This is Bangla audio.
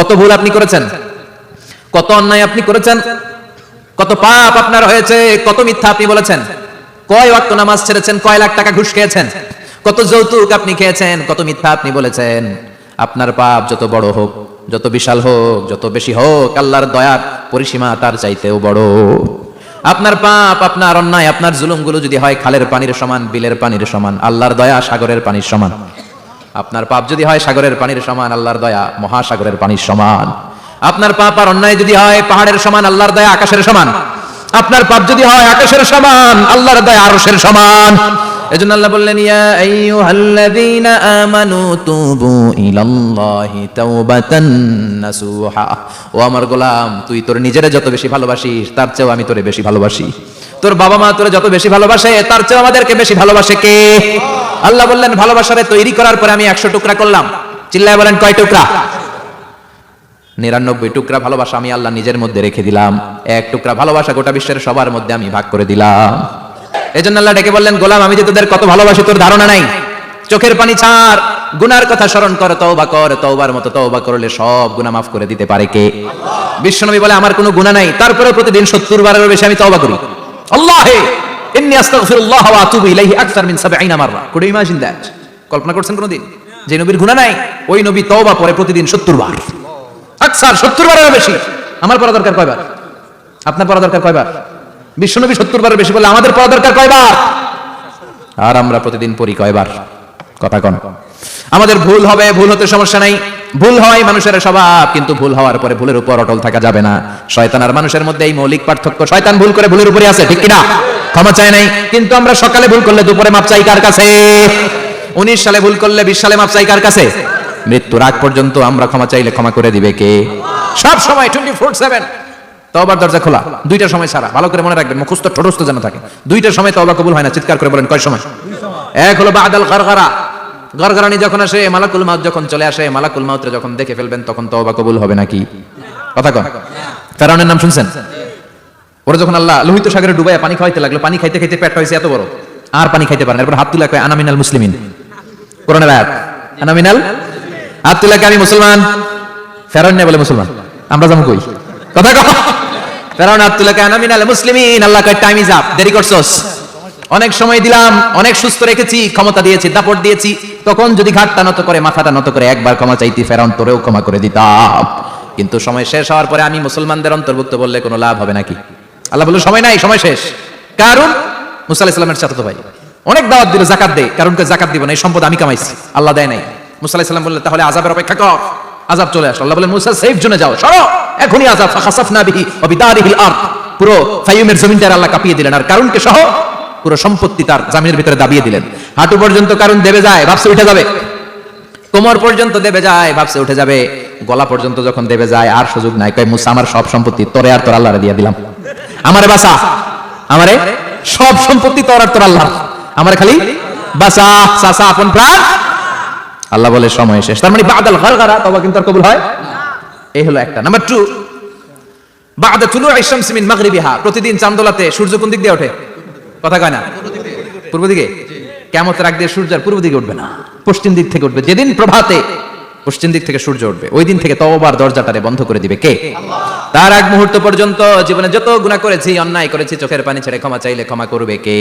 কত ভুল আপনি করেছেন, কত অন্যায় আপনি করেছেন, কত পাপ আপনার হয়েছে, কত মিথ্যা আপনি বলেছেন, কয় ওয়াক্ত নামাজ ছেড়েছেন, কয় লাখ টাকা ঘুষ খেয়েছেন, কত যৌতুক আপনি খেয়েছেন, কত মিথ্যা আপনি বলেছেন। আপনার পাপ যত বড় হোক, যত বিশাল হোক, যত বেশি হোক, আল্লাহর দয়ার পরিসীমা তার চাইতেও বড়। আপনার পাপ, আপনার অন্যায়, আপনার জুলুমগুলো যদি হয় খালের পানির সমান, বিলের পানির সমান, আল্লাহর দয়া সাগরের পানির সমান। আপনার পাপ যদি হয় সাগরের পানির সমান, আল্লাহর দয়া মহাসাগরের পানির সমান। আপনার পাপ আর অন্যায় যদি হয় পাহাড়ের সমান, আল্লাহর দয়া আকাশের সমান। আপনার পাপ যদি হয় আকাশের সমান, আল্লাহর দয়া আরশের সমান। এজন্য আল্লাহ বললেন, ইয়া আইয়ুহাল্লাযীনা আমানু তুবু ইলাল্লাহি তাওবাতান নাসুহা। ও আমার গোলাম, তুই তোর নিজেরে যত বেশি ভালোবাসিস তার চেয়েও আমি তোরে বেশি ভালোবাসি। তোর বাবা মা তোরে যত বেশি ভালোবাসে তার চেয়েও আমাদেরকে বেশি ভালোবাসে কে? আল্লাহ বললেন, ভালোবাসারে তৈরি করার পরে আমি 100 টুকরা করলাম। চিল্লায় বলেন, কয় টুকরা? 99 টুকরা ভালোবাসা আমি আল্লাহ নিজের মধ্যে রেখে দিলাম। 1 টুকরা ভালোবাসা গোটা বিশ্বের সবার মধ্যে আমি ভাগ করে দিলাম। এজন্য আল্লাহ ডেকে বললেন, গোলাম আমি যে তোদের কত ভালোবাসি তোর ধারণা নাই। চোখের পানি ছাড়, গুনার কথা স্মরণ কর, তওবা কর। তওবার মতো তওবা করলে সব গুনাহ মাফ করে দিতে পারে কে? বিশ্বনবী বলে, আমার কোনো গুনাহ নাই, তারপরেও প্রতিদিন 70 বারেরও বেশি আমি তওবা করি। আল্লাহে ইন্নী আস্তাগফিরুল্লাহ ওয়া আতুবু ইলাইহি আকসার মিন 70 মাররা। Could you imagine that? কল্পনা করছেন কোনদিন যে নবীর গুনাহ নাই, ওই নবী তওবা পড়ে প্রতিদিন 70 বার, আকসার 70 বারেরও বেশি। আমার পড়া দরকার কয়বার? আপনার পড়া দরকার কয়বার? বিশ্বনবী 70 বারের বেশি বলে আমাদের পড়া দরকার কয়বার? আর আমরা প্রতিদিন পড়ি কয়বার? কথা কন। আমাদের ভুল হবে, ভুল হতে সমস্যা নাই, ভুল হয় মানুষের স্বভাব, কিন্তু ভুল হওয়ার পরে ভুলের উপর অটল থাকা যাবে না। শয়তান আর মানুষের মধ্যে এই মৌলিক পার্থক্য। শয়তান ভুল করে ভুলের উপরে আছে, ঠিক কিনা? ক্ষমা চায় নাই, কিন্তু আমরা সকালে ভুল করলে দুপুরে মাপ চাই কার কাছে? 19 সালে ভুল করলে 20 সালে মাপ চাই কার কাছে? মৃত্যুর আগ পর্যন্ত আমরা ক্ষমা চাইলে ক্ষমা করে দিবে কে? সব সময় 24/7 তওবার দরজা খোলা, 2টার সময় ছাড়া। ভালো করে মনে রাখবেন, মুখস্থ ঠোঁটস্থ যেন থাকে। 2টার সময় তওবা কবুল হয় না। চিৎকার করে বলেন, কয় সময়? এক হলো বাদাল গরগরা, গরগরানি যখন আসে, মালাকুল মাউত যখন চলে আসে, মালাকুল মাউতরে যখন দেখে ফেলবেন তখন তওবা কবুল হবে নাকি? কথা কন। ফেরাউনের নাম শুনছেন? ওরা যখন আল্লাহ লোহিত সাগরে ডুবাইয়া পানি খাওয়াইতে লাগলো, পানি খাইতে খাইতে পেট হয়েছে এত বড়, আর পানি খাইতে পারে না। এরপর হাত তুলে কয়, আনা মিনাল মুসলিমিন। কোরআনের আয়াত, আনা মিনাল। হাত তুলে কয়, আমি মুসলমান। ফেরাউন না বলে মুসলমান, আমরা যাবো কই? কথা কন। ফেরাউন হাত তুলে কয়, আনা মিনাল মুসলিমিন। আল্লাহ কয়, টাইম ইজ আপ, দেরি করছস। অনেক সময় দিলাম, অনেক সুস্থ রেখেছি, ক্ষমতা দিয়েছি, দাপট দিয়েছি, তখন যদি ঘাটটা নত করে, মাথাটা নত করে একবার ক্ষমা চাইতি, ফেরাউন তোরেও ক্ষমা করে দিতাম। কিন্তু সময় শেষ হওয়ার পরে আমি মুসলমানদের অন্তর্ভুক্ত বললে কোনো লাভ হবে নাকি? আল্লাহ বলল, সময় নাই, সময় শেষ। কারণ মুসা আলাইহিস সালামের চাচাতো ভাই অনেক দাওয়াত দিল, জাকাত দে। কারণকে জাকাত দিব না, এই সম্পদ আমি কামাইছি, আল্লাহ দেয় নাই। মুসা আলাইহিস সালাম বললেন, তাহলে আযাবের অপেক্ষা কর। আযাব চলে আসলো। আল্লাহ বলেন, মুসা সেফ জোনে যাও, সরো, এখনই আযাব। ফাখাসাফনা বিহি ওয়া বিদারিহিল আরদ। পুরো ফায়ুমের জমিনটা আল্লাহ কাঁপিয়ে দিলেন, আর কারণকে সহ পুরো সম্পত্তি তার জামিনের ভিতরে দাবিয়ে দিলেন। হাঁটু পর্যন্ত কারণ দেবে যায়, ভাবছে উঠে যাবে। কোমর পর্যন্ত দেবে যায়, ভাবছে উঠে যাবে। গলা পর্যন্ত যখন দেবে যায়, আর সুযোগ নাই। কয়, মুসা আমার সব সম্পত্তি তোরে আর তোর আল্লাহরে দিয়ে দিলাম। আমারে বাঁচা, আমারে সব সম্পত্তি তোর আর তোর আল্লাহ, আমারে খালি বাঁচা, চাচা আপন প্রাণ। আল্লাহ বলে, সময় শেষ। তার মানে বাদাল গরগরা তওবা কিন্তু আর কবুল হয়। এই হলো একটা। নাম্বার 2, বাদা তুলুই শামসি মিন মাগরিবিহা। প্রতিদিন চাঁদোলাতে সূর্য কোন দিক দিয়ে ওঠে? কথা কয় না? পূর্ব দিকে। কিয়ামতের আগ দিয়ে সূর্য আর পূর্ব দিকে উঠবে না, পশ্চিম দিক থেকে উঠবে। যেদিন প্রভাতে পশ্চিম দিক থেকে সূর্য উঠবে, ওই দিন থেকে তওবার দরজাটারে বন্ধ করে দিবে কে? তার আগ মুহূর্ত পর্যন্ত জীবনে যত গুনাহ করেছি, অন্যায় করেছি, চোখের পানি ছেড়ে ক্ষমা চাইলে ক্ষমা করবে কে?